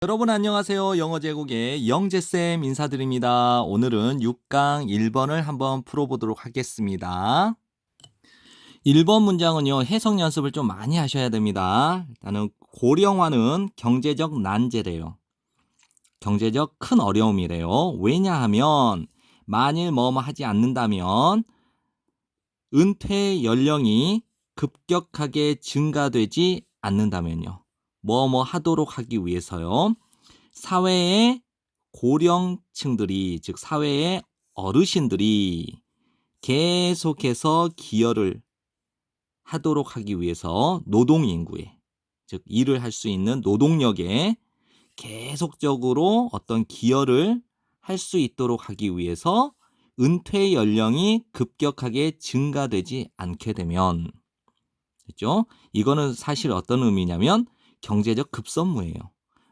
여러분 안녕하세요. 영어 제국의 영재쌤 인사드립니다. 오늘은 6강 1번을 한번 풀어보도록 하겠습니다. 1번 문장은요. 해석 연습을 좀 많이 하셔야 됩니다. 일단은 고령화는 경제적 난제래요. 경제적 큰 어려움이래요. 왜냐하면 만일 뭐뭐 하지 않는다면 은퇴 연령이 급격하게 증가되지 않는다면요. 뭐뭐 하도록 하기 위해서요. 사회의 고령층들이, 즉 사회의 어르신들이 계속해서 기여를 하도록 하기 위해서 노동인구에, 즉 일을 할 수 있는 노동력에 계속적으로 어떤 기여를 할 수 있도록 하기 위해서 은퇴 연령이 급격하게 증가되지 않게 되면, 됐죠? 이거는 사실 어떤 의미냐면 경제적 급선무예요.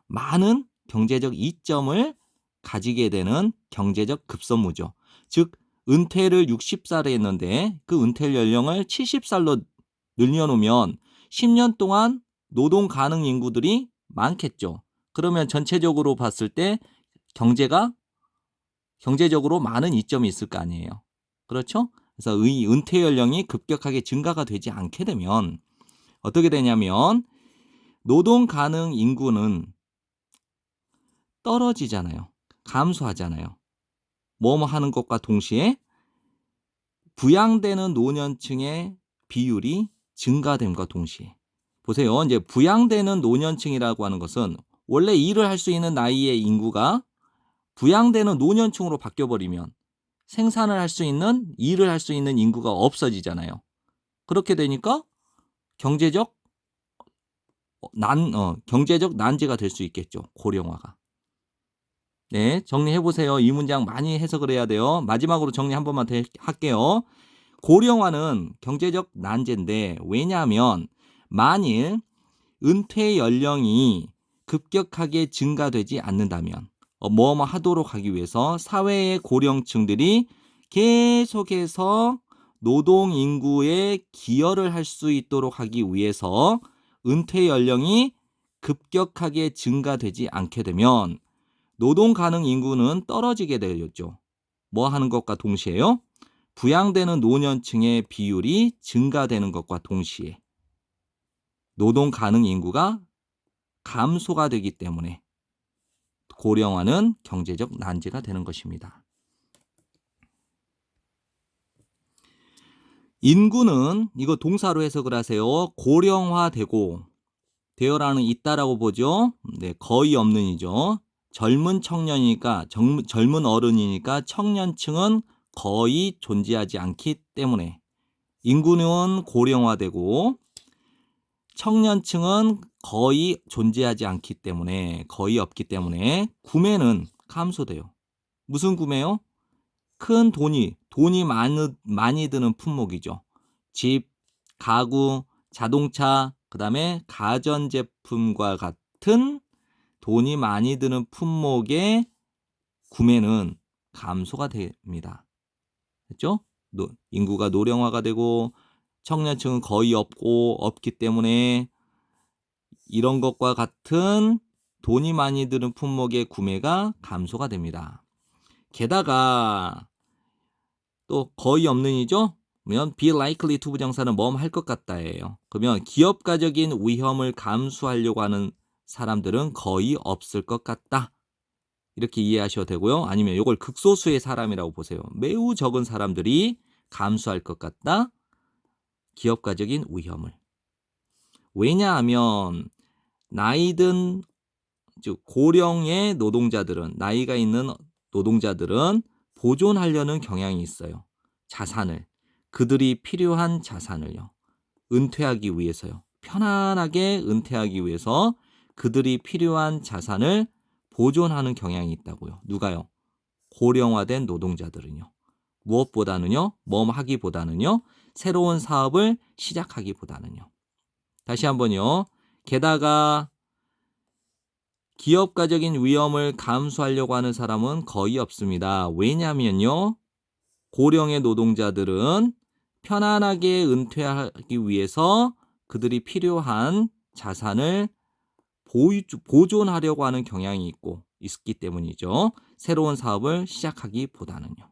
많은 경제적 이점을 가지게 되는 경제적 급선무죠. 즉 은퇴를 60살에 했는데 그 은퇴 연령을 70살로 늘려놓으면 10년 동안 노동 가능 인구들이 많겠죠. 그러면 전체적으로 봤을 때 경제적으로 많은 이점이 있을 거 아니에요. 그렇죠? 그래서 이 은퇴 연령이 급격하게 증가가 되지 않게 되면 어떻게 되냐면 노동 가능 인구는 떨어지잖아요. 감소하잖아요. 뭐뭐 하는 것과 동시에 부양되는 노년층의 비율이 증가됨과 동시에 보세요. 이제 부양되는 노년층이라고 하는 것은 원래 일을 할 수 있는 나이의 인구가 부양되는 노년층으로 바뀌어버리면 생산을 할 수 있는 일을 할 수 있는 인구가 없어지잖아요. 그렇게 되니까 경제적 경제적 난제가 될 수 있겠죠. 고령화가. 네, 정리해보세요. 이 문장 많이 해석을 해야 돼요. 마지막으로 정리 한 번만 더 할게요. 고령화는 경제적 난제인데 왜냐하면 만일 은퇴 연령이 급격하게 증가되지 않는다면 뭐뭐 하도록 하기 위해서 사회의 고령층들이 계속해서 노동 인구에 기여를 할 수 있도록 하기 위해서 은퇴 연령이 급격하게 증가되지 않게 되면 노동 가능 인구는 떨어지게 되겠죠. 뭐 하는 것과 동시에요? 부양되는 노년층의 비율이 증가되는 것과 동시에 노동 가능 인구가 감소가 되기 때문에 고령화는 경제적 난제가 되는 것입니다. 인구는 이거 동사로 해석을 하세요. 고령화되고 되어라는 있다라고 보죠. 네, 거의 없는이죠. 젊은 청년이니까 젊은 어른이니까 청년층은 거의 존재하지 않기 때문에 인구는 고령화되고 청년층은 거의 존재하지 않기 때문에 거의 없기 때문에 구매는 감소돼요. 무슨 구매요? 큰 돈이 많이 드는 품목이죠. 집, 가구, 자동차, 그다음에 가전제품과 같은 돈이 많이 드는 품목의 구매는 감소가 됩니다. 됐죠? 인구가 노령화가 되고 청년층은 거의 없기 때문에 이런 것과 같은 돈이 많이 드는 품목의 구매가 감소가 됩니다. 게다가 또 거의 없는이죠? 그러면 be likely to 부정사는 할 것 같다예요. 그러면 기업가적인 위험을 감수하려고 하는 사람들은 거의 없을 것 같다. 이렇게 이해하셔도 되고요. 아니면 이걸 극소수의 사람이라고 보세요. 매우 적은 사람들이 감수할 것 같다. 기업가적인 위험을. 왜냐하면 나이든 즉 고령의 노동자들은 나이가 있는 노동자들은 보존하려는 경향이 있어요. 자산을. 그들이 필요한 자산을요. 은퇴하기 위해서요. 편안하게 은퇴하기 위해서 그들이 필요한 자산을 보존하는 경향이 있다고요. 누가요? 고령화된 노동자들은요. 무엇보다는요. 하기보다는요. 새로운 사업을 시작하기보다는요. 다시 한번요. 게다가 기업가적인 위험을 감수하려고 하는 사람은 거의 없습니다. 왜냐하면요. 고령의 노동자들은 편안하게 은퇴하기 위해서 그들이 필요한 자산을 보존하려고 하는 경향이 있기 때문이죠. 새로운 사업을 시작하기보다는요.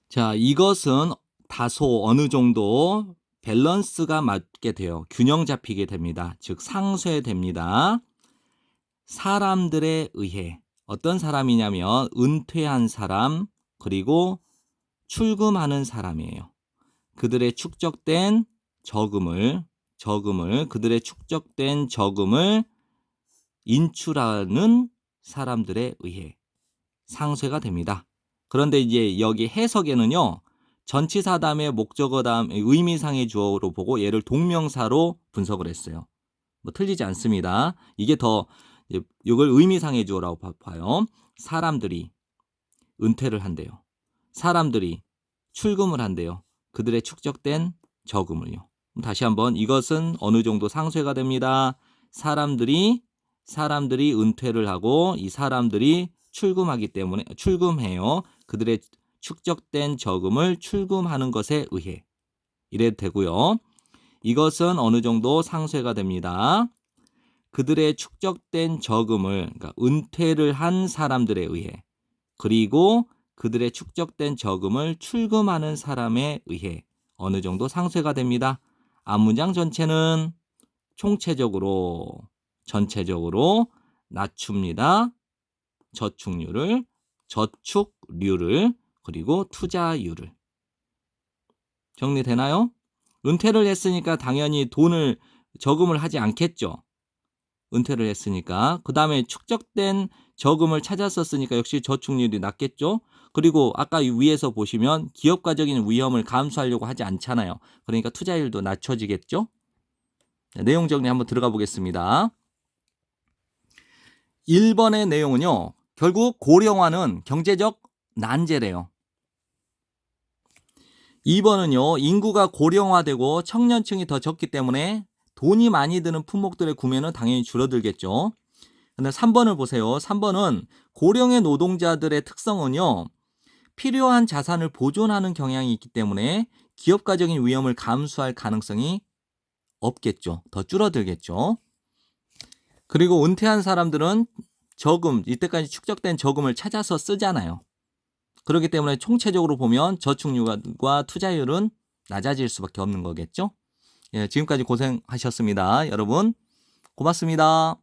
자, 이것은 다소 어느 정도 밸런스가 맞게 돼요. 균형 잡히게 됩니다. 즉 상쇄됩니다. 사람들에 의해 어떤 사람이냐면 은퇴한 사람 그리고 출금하는 사람이에요. 그들의 축적된 저금을 인출하는 사람들에 의해 상쇄가 됩니다. 그런데 이제 여기 해석에는요. 전치사 다음에 목적어 다음에 의미상의 주어로 보고 얘를 동명사로 분석을 했어요. 뭐 틀리지 않습니다. 이게 더 이걸 의미상의 주어라고 봐요. 사람들이 은퇴를 한대요. 사람들이 출금을 한대요. 그들의 축적된 저금을요. 다시 한번 이것은 어느 정도 상쇄가 됩니다. 사람들이 은퇴를 하고 이 사람들이 출금하기 때문에 출금해요. 그들의 축적된 저금을 출금하는 것에 의해 이래도 되고요. 이것은 어느 정도 상쇄가 됩니다. 그들의 축적된 저금을 그러니까 은퇴를 한 사람들에 의해 그리고 그들의 축적된 저금을 출금하는 사람에 의해 어느 정도 상쇄가 됩니다. 앞문장 전체는 전체적으로 낮춥니다. 저축률을 그리고 투자율을. 정리되나요? 은퇴를 했으니까 당연히 저금을 하지 않겠죠. 은퇴를 했으니까. 그 다음에 축적된 저금을 찾았었으니까 역시 저축률이 낮겠죠. 그리고 아까 위에서 보시면 기업가적인 위험을 감수하려고 하지 않잖아요. 그러니까 투자율도 낮춰지겠죠. 내용 정리 한번 들어가 보겠습니다. 1번의 내용은요. 결국 고령화는 경제적 난제래요. 2번은요. 인구가 고령화되고 청년층이 더 적기 때문에 돈이 많이 드는 품목들의 구매는 당연히 줄어들겠죠. 근데 3번을 보세요. 3번은 고령의 노동자들의 특성은요. 필요한 자산을 보존하는 경향이 있기 때문에 기업가적인 위험을 감수할 가능성이 없겠죠. 더 줄어들겠죠. 그리고 은퇴한 사람들은 이때까지 축적된 저금을 찾아서 쓰잖아요. 그렇기 때문에 총체적으로 보면 저축률과 투자율은 낮아질 수밖에 없는 거겠죠. 예, 지금까지 고생하셨습니다. 여러분 고맙습니다.